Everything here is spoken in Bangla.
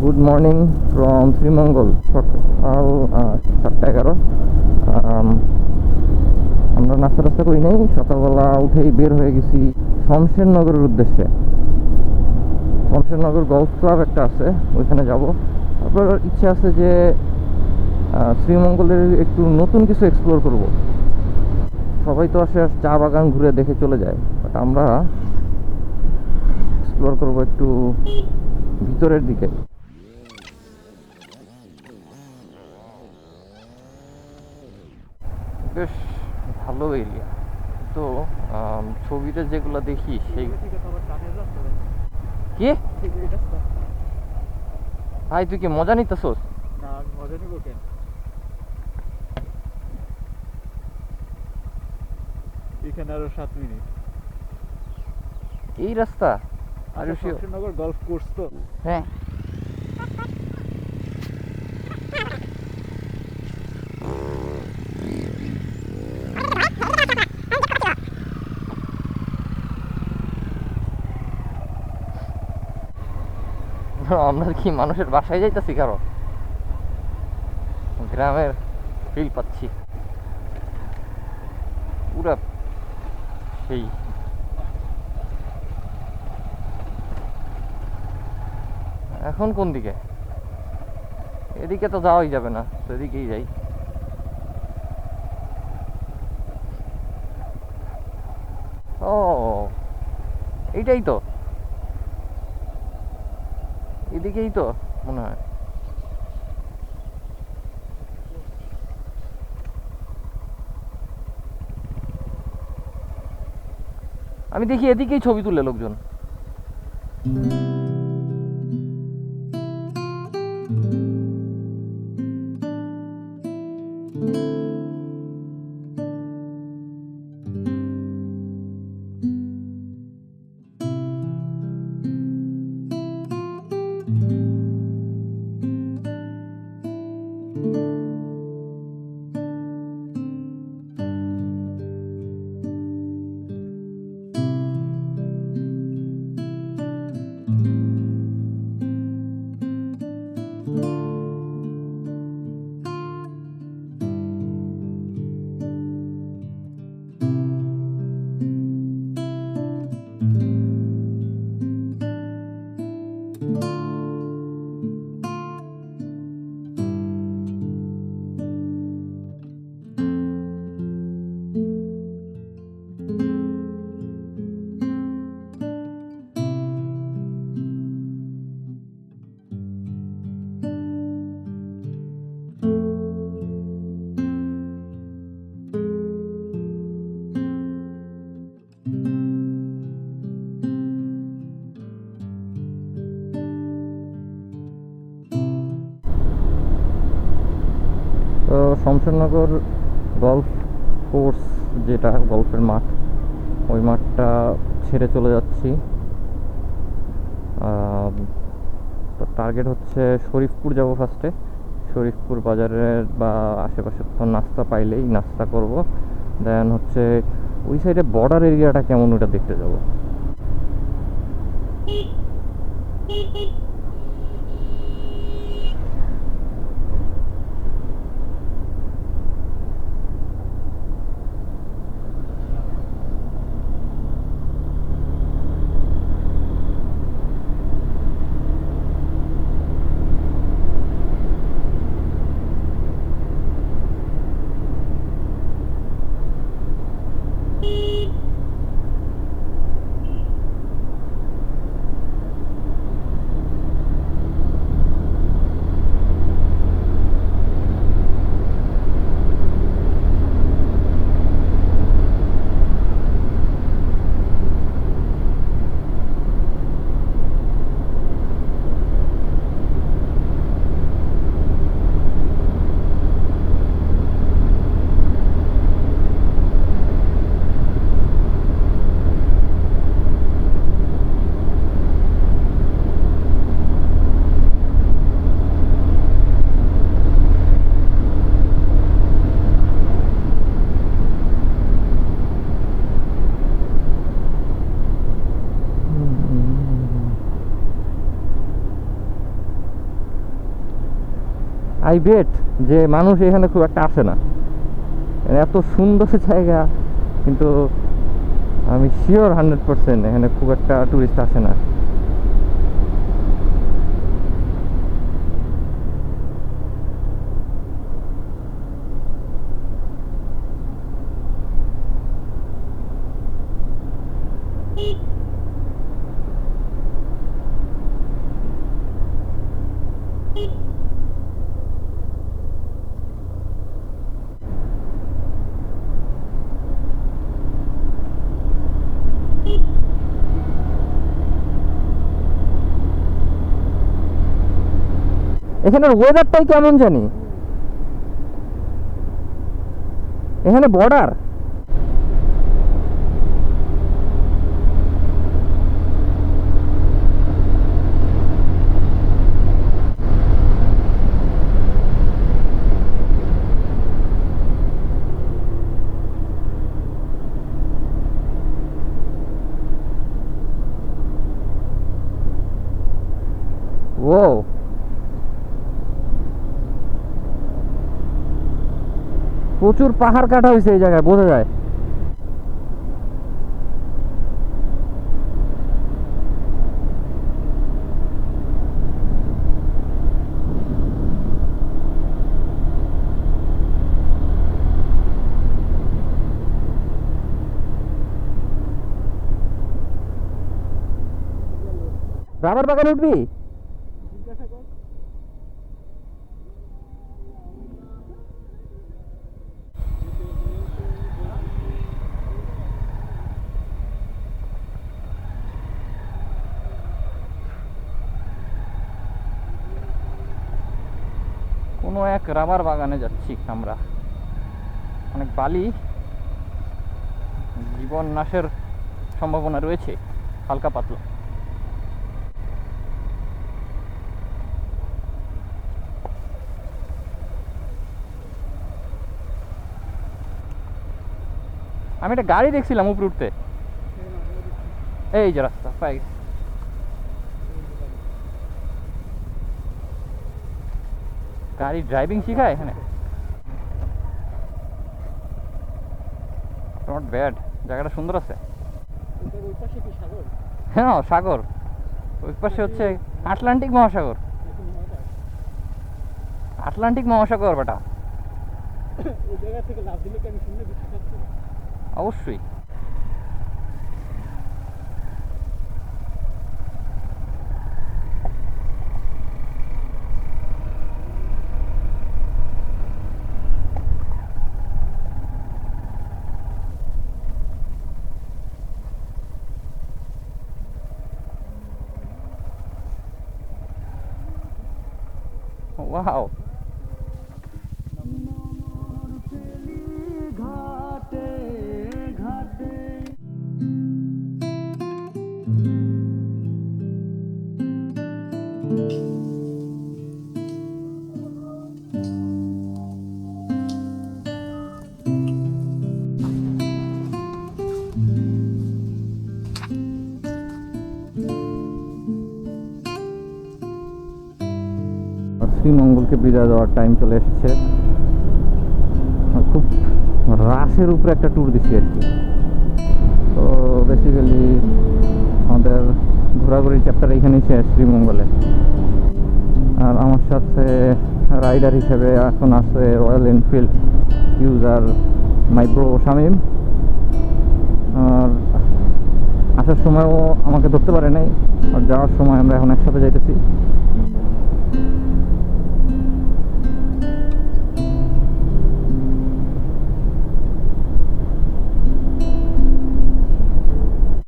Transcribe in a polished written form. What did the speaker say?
Good morning from Sreemangal. সকাল 7:11। আমরা নাস্তা টাস্তা করি নাই, সকালবেলা উঠেই বের হয়ে গেছি শমশেরনগরের উদ্দেশ্যে। শমশেরনগর গলফ ক্লাব একটা আছে, ওইখানে যাব। তারপর ইচ্ছে আছে যে শ্রীমঙ্গলের একটু নতুন কিছু এক্সপ্লোর করব। সবাই তো আসে চা বাগান ঘুরে দেখে চলে যায়, বাট আমরা এক্সপ্লোর করব একটু ভিতরের দিকে। বেশ ভালো এরিয়া তো। ছবিতে যেগুলো দেখি সেই কি ভাই, তুই কি মজা নিতেছস? না, আমি মজা নিব কেন? এখানে আরো 7 মিনিট। এই রাস্তা আর শমশেরনগর গলফ কোর্স তো। হ্যাঁ, আমরা কি মানুষের বাসায় যাইতেছি? কারো গ্রামের ফিল পাচ্ছি পুরা সেই। এখন কোন দিকে? এদিকে তো যাওয়াই যাবে না, তো এদিকেই যাই। ও, এইটাই তো, এদিকেই তো মনে হয়। আমি দেখি এদিকেই ছবি তুলে লোকজন। তো শমশেরনগর গলফ কোর্স, যেটা গলফের মাঠ, ওই মাঠটা ছেড়ে চলে যাচ্ছি। তো টার্গেট হচ্ছে শরীফপুর যাব ফার্স্টে। শরীফপুর বাজারের বা আশেপাশে কোথাও নাস্তা পাইলেই নাস্তা করব। দেন হচ্ছে ওই সাইডে বর্ডার এরিয়াটা কেমন, ওটা দেখতে যাব। আই বেট যে মানুষ এখানে খুব একটা আসে না, এত সুন্দর জায়গা, কিন্তু আমি শিওর 100% এখানে খুব একটা টুরিস্ট আসে না। এখানের ওয়েদারটাই কেমন জানি, এখানে বর্ডার, ও প্রচুর পাহাড় কাটা হয়েছে এই জায়গায়, বোঝা যায়। রাবার বাগান উঠবি? জিজ্ঞাসা কর। কোনো এক রাবার বাগানে যাচ্ছি আমরা, অনেক বালি, জীবন নাশের সম্ভাবনা রয়েছে হালকা পাতলা। আমি একটা গাড়ি দেখছিলাম উপরে উঠতে, এই যে রাস্তা পাই গেছি। গাড়ি ড্রাইভিং শিখায় এখানে, নট ব্যাড, জায়গাটা সুন্দর আছে। ওই পাশে কি সাগর? হ্যাঁ সাগর, ওই পাশে হচ্ছে আটলান্টিক মহাসাগর, নাকি মহাকাশ? আটলান্টিক মহাসাগর বেটা, ওই জায়গা থেকে লাভ দিলে কি আমি শুনলে বিশ্বাস হচ্ছে? অবশ্যই। ওয়াও, শ্রীমঙ্গলকে বিদায় দেওয়ার টাইম চলে এসেছে। খুব রাশের উপরে একটা ট্যুর দিচ্ছি আর কি। তো বেসিক্যালি আমাদের ঘোরাঘুরির চ্যাপ্টার এখানেই শেষ শ্রীমঙ্গলে। আর আমার সাথে রাইডার হিসেবে এখন আছে Royal Enfield user my bro Shamim. আর আসার সময়ও আমাকে ধরতে পারে নাই, আর যাওয়ার সময় আমরা এখন একসাথে যাইতেছি।